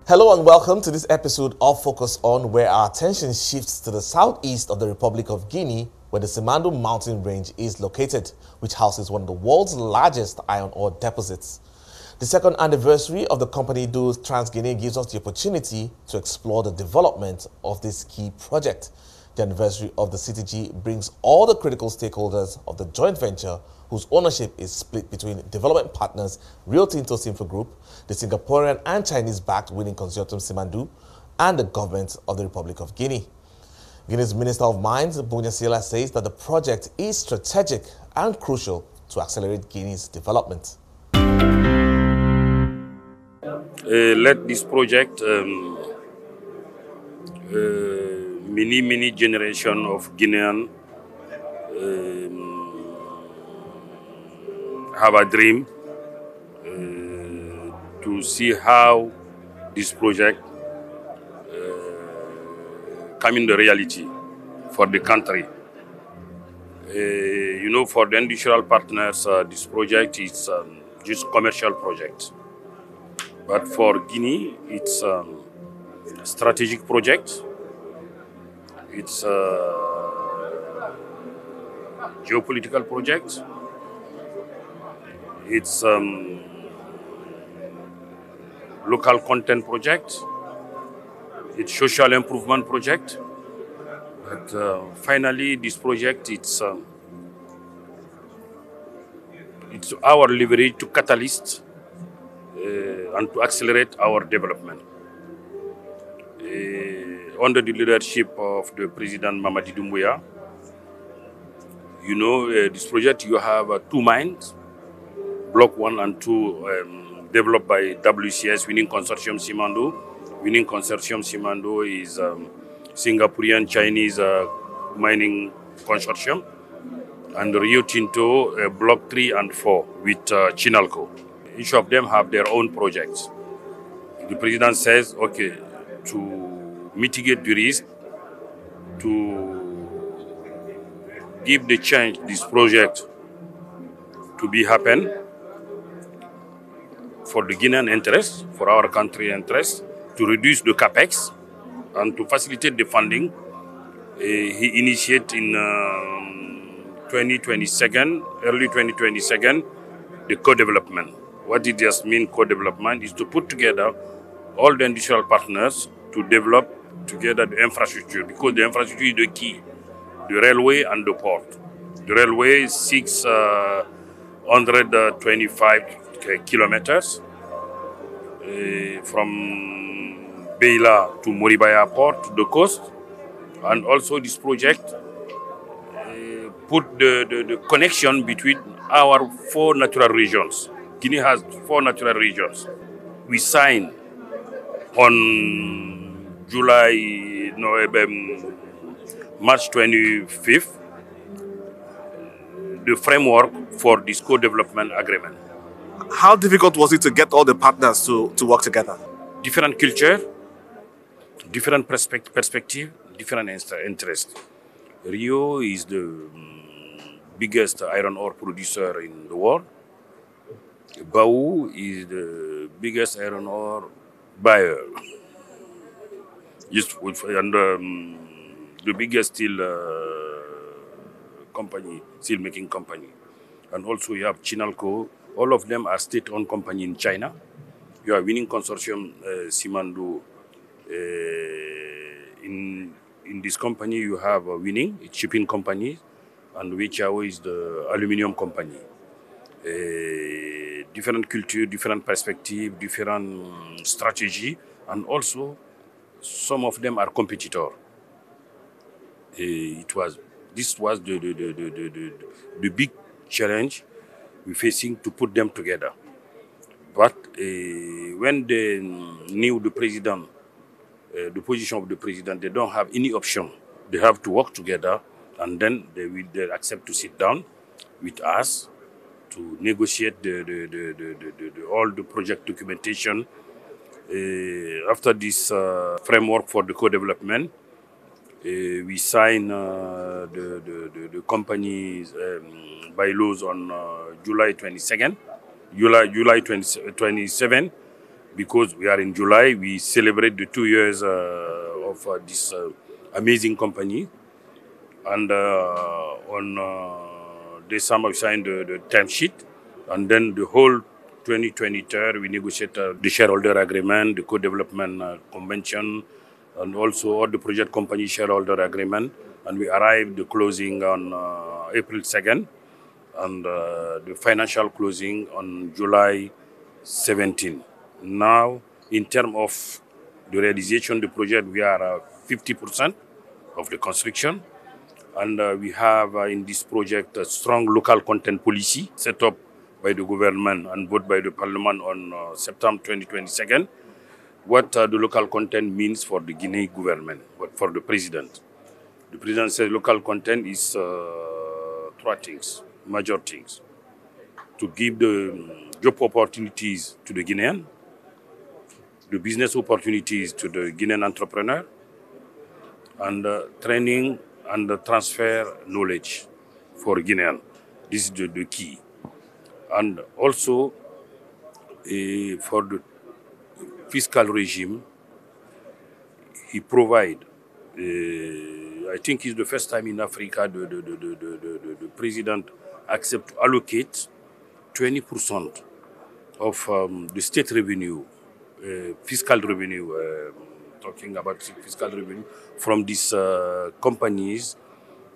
Hello and welcome to this episode of Focus On, where our attention shifts to the southeast of the Republic of Guinea, where the Simandou mountain range is located, which houses one of the world's largest iron ore deposits. The second anniversary of the company Do Trans-Guinea gives us the opportunity to explore the development of this key project. The anniversary of the CTG brings all the critical stakeholders of the joint venture, whose ownership is split between development partners Rio Tinto Simfer Group, the Singaporean and Chinese-backed winning consortium Simandou, and the government of the Republic of Guinea. Guinea's Minister of Mines, Bunya Sila, says that the project is strategic and crucial to accelerate Guinea's development. Let this project many generation of Guinean have a dream to see how this project come into reality for the country. For the industrial partners, this project is just commercial project. But for Guinea, it's a strategic project. It's a geopolitical project. It's local content project. It's social improvement project. But finally, this project, it's our leverage to catalyst and to accelerate our development. Under the leadership of the President Mamadi Doumbouya, this project, you have two mines, Block 1 and 2, developed by WCS, Winning Consortium Simandou. Winning Consortium Simandou is Singaporean Chinese mining consortium, and Rio Tinto, Block 3 and 4 with Chinalco. Each of them have their own projects. The president says, okay, to mitigate the risk, to give the chance this project to be happen for the Guinean interest, for our country interest, to reduce the capex and to facilitate the funding. He initiated in early 2022, the co-development. What it just means, co-development, is to put together all the industrial partners to develop together the infrastructure, because the infrastructure is the key, the railway and the port. The railway is 625 kilometers from Beila to Moribaya port to the coast, and also this project put the connection between our four natural regions. Guinea has four natural regions. We signed on March 25th the framework for this co-development agreement. How difficult was it to get all the partners to work together? Different culture, different perspective, different interest. Rio is the biggest iron ore producer in the world. Bau is the biggest iron ore buyer. And the biggest steel making company. And also you have Chinalco. All of them are state-owned company in China. You are Winning Consortium Simandou. In this company you have Winning, it's shipping company, and Weichao is the aluminium company. Different culture, different perspective, different strategy, and also some of them are competitor. This was the big challenge we're facing, to put them together. But when they knew the president, the position of the president, they don't have any option. They have to work together, and then they will accept to sit down with us to negotiate all the project documentation. After this framework for the co-development, we signed the company's bylaws on July 27. because we are in July. We celebrate the 2 years of this amazing company. And on December, we signed the term sheet. And then the whole 2023, we negotiate the shareholder agreement, the co-development convention, and also all the project company shareholder agreement. And we arrived the closing on April 2nd, and the financial closing on July 17. Now, in terms of the realization of the project, we are 50% of the construction. And we have in this project a strong local content policy set up by the government and voted by the parliament on September 2022. What the local content means for the Guinea government, but for the president. The president says local content is three things, major things. To give the job opportunities to the Guinean, the business opportunities to the Guinean entrepreneur, and training and transfer knowledge for Guinean. This is the key. And also for the fiscal regime, he provide, I think it's the first time in Africa the president accept to allocate 20% of the state revenue, fiscal revenue, talking about fiscal revenue from these companies.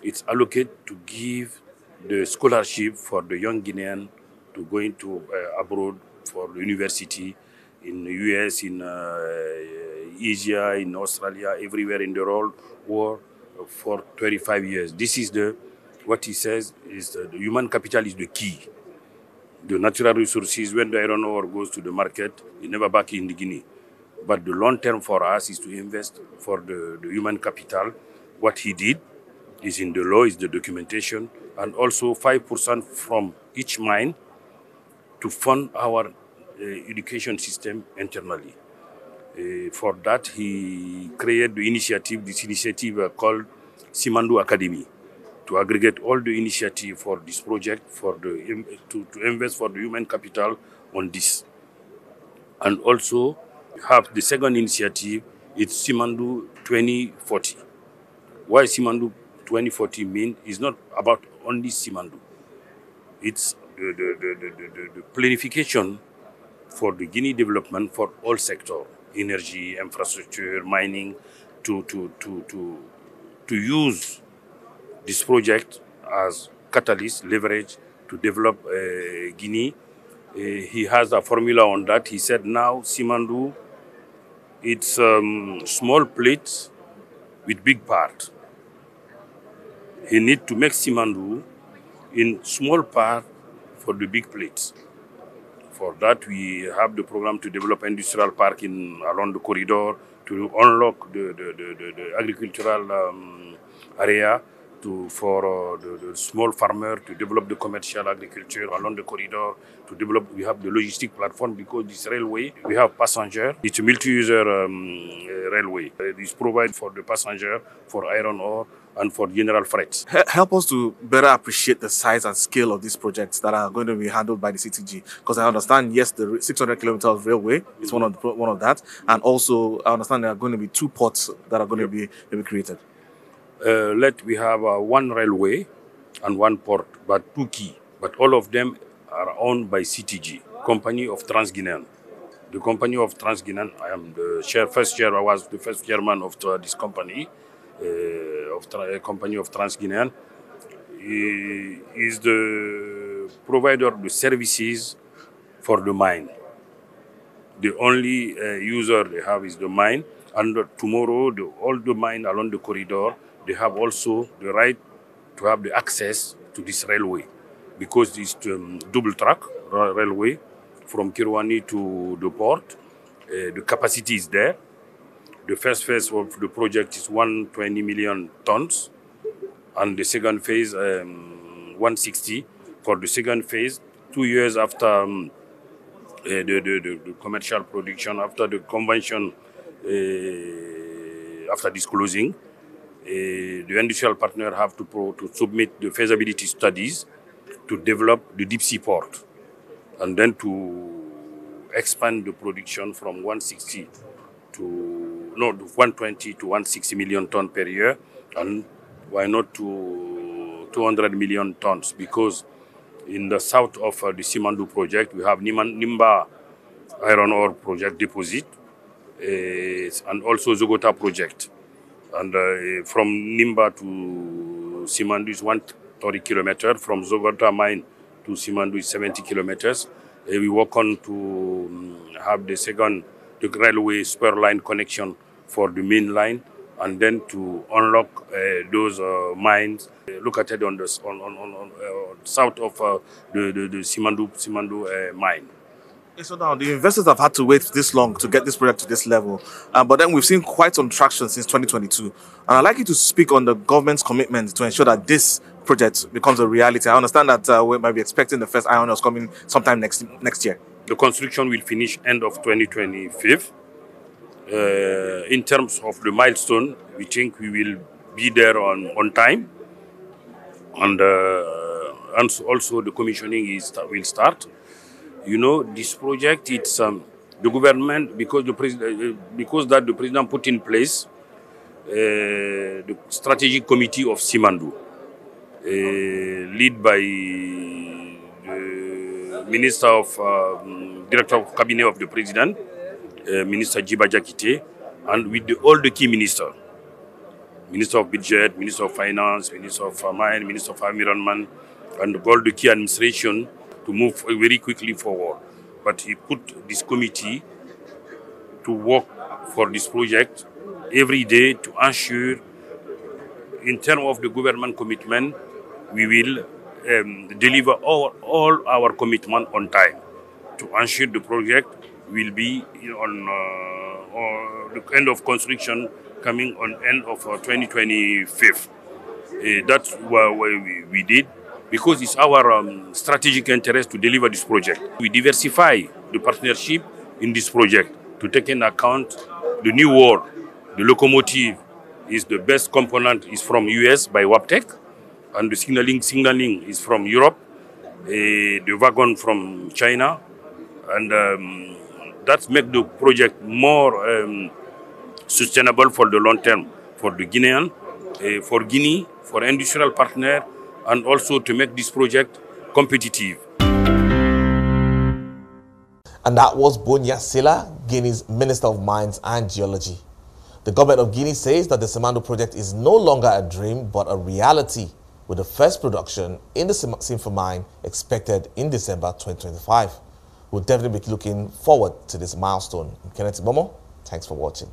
It's allocated to give the scholarship for the young Guinean to go into abroad for the university in the US, in Asia, in Australia, everywhere in the world, or for 25 years. This is what he says is the human capital is the key. The natural resources, when the iron ore goes to the market, it never back in the Guinea. But the long term for us is to invest for the human capital. What he did is in the law, is the documentation, and also 5% from each mine to fund our education system internally. For that, he created this initiative called Simandou Academy, to aggregate all the initiative for this project, to invest for the human capital on this. And also have the second initiative, it's Simandou 2040. Why Simandou 2040 mean is not about only Simandou. It's the planification for the Guinea development for all sectors, energy, infrastructure, mining, to use this project as catalyst, leverage to develop Guinea. He has a formula on that. He said now Simandou, it's small plates with big part. He need to make Simandou in small part for the big plates. For that, we have the program to develop industrial park along the corridor to unlock the agricultural area for the small farmer to develop the commercial agriculture along the corridor, to develop, we have the logistic platform because this railway, we have passenger, it's a multi-user railway. It's provided for the passenger, for iron ore, and for general freight. Help us to better appreciate the size and scale of these projects that are going to be handled by the CTG. Because I understand, yes, the 600 kilometers railway is one of that, and also I understand there are going to be 2 ports that are going to be created. We have one railway and 1 port, but 2 key. But all of them are owned by CTG, Company of Trans-Guinean. The Company of Trans-Guinean, I am I was the first chairman of this company, Company of Trans-Guinean. Is the provider of the services for the mine. The only user they have is the mine, and tomorrow all the mine along the corridor, they have also the right to have the access to this railway, because it's double track railway from Kirwani to the port. The capacity is there. The first phase of the project is 120 million tons, and the second phase 160. For the second phase, 2 years after the commercial production, after the convention, after this closing, the industrial partner have to submit the feasibility studies to develop the deep sea port, and then to expand the production from 160 to 120 to 160 million tons per year, and why not to 200 million tons? Because in the south of the Simandou project, we have Nimba iron ore project deposit, and also Zogota project. And from Nimba to Simandou is 130 kilometers. From Zogota mine to Simandou is 70 kilometers. We work on to have the railway spur line connection for the main line, and then to unlock those mines located on the south of the Simandou mine. So now the investors have had to wait this long to get this project to this level, but then we've seen quite some traction since 2022. And I'd like you to speak on the government's commitment to ensure that this project becomes a reality. I understand that we might be expecting the first iron ore coming sometime next year. The construction will finish end of 2025. In terms of the milestone, we think we will be there on time, and also the commissioning will start. You know, this project, it's the government, because the president put in place the strategic committee of Simandou, led by the minister of director of cabinet of the president, Minister Djiba Diakité, and with all the key ministers, Minister of Budget, Minister of Finance, Minister of Mine, Minister of Environment, and all the key administration to move very quickly forward. But he put this committee to work for this project every day to ensure, in terms of the government commitment, we will deliver all our commitment on time to ensure the project will be on the end of construction coming on end of 2025. That's what we did, because it's our strategic interest to deliver this project. We diversify the partnership in this project to take into account the new world. The locomotive is the best component is from US by Waptec, and the signaling is from Europe, the wagon from China, and that makes the project more sustainable for the long term, for the Guinean, for Guinea, for industrial partner, and also to make this project competitive. And that was Bonya Sela, Guinea's Minister of Mines and Geology. The government of Guinea says that the Simandou project is no longer a dream but a reality, with the first production in the Simfa mine expected in December 2025. We'll definitely be looking forward to this milestone. Kenneth Momo, thanks for watching.